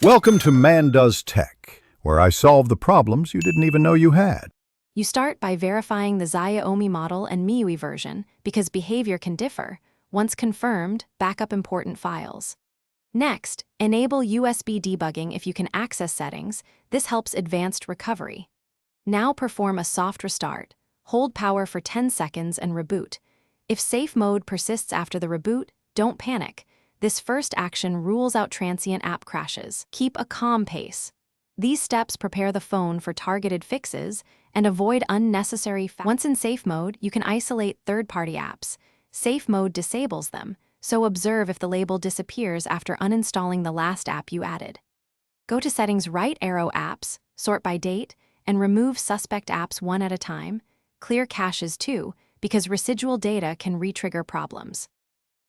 Welcome to Man Does Tech, where I solve the problems you didn't even know you had. You start by verifying the Xiaomi model and MIUI version because behavior can differ. Once confirmed, backup important files. Next, enable USB debugging if you can access settings. This helps advanced recovery. Now perform a soft restart. Hold power for 10 seconds and reboot. If safe mode persists after the reboot, don't panic. This first action rules out transient app crashes. Keep a calm pace. These steps prepare the phone for targeted fixes and avoid unnecessary. Once in safe mode, you can isolate third-party apps. Safe mode disables them, so observe if the label disappears after uninstalling the last app you added. Go to Settings, right arrow Apps, sort by date, and remove suspect apps one at a time. Clear caches too, because residual data can re-trigger problems.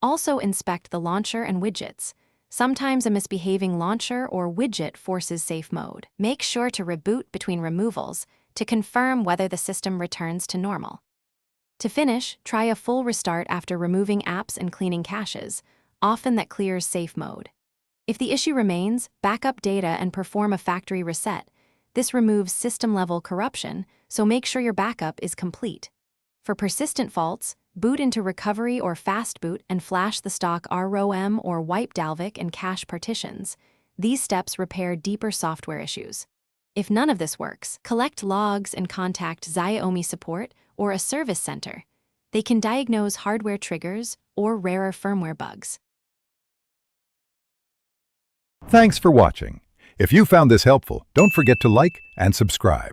Also inspect the launcher and widgets. Sometimes a misbehaving launcher or widget forces safe mode. Make sure to reboot between removals to confirm whether the system returns to normal. To finish, try a full restart after removing apps and cleaning caches. Often that clears safe mode. If the issue remains, back up data and perform a factory reset. This removes system-level corruption, so make sure your backup is complete. For persistent faults, boot into recovery or fast boot and flash the stock ROM or wipe Dalvik and cache partitions. These steps repair deeper software issues. If none of this works, collect logs and contact Xiaomi support or a service center. They can diagnose hardware triggers or rarer firmware bugs. Thanks for watching. If you found this helpful, don't forget to like and subscribe.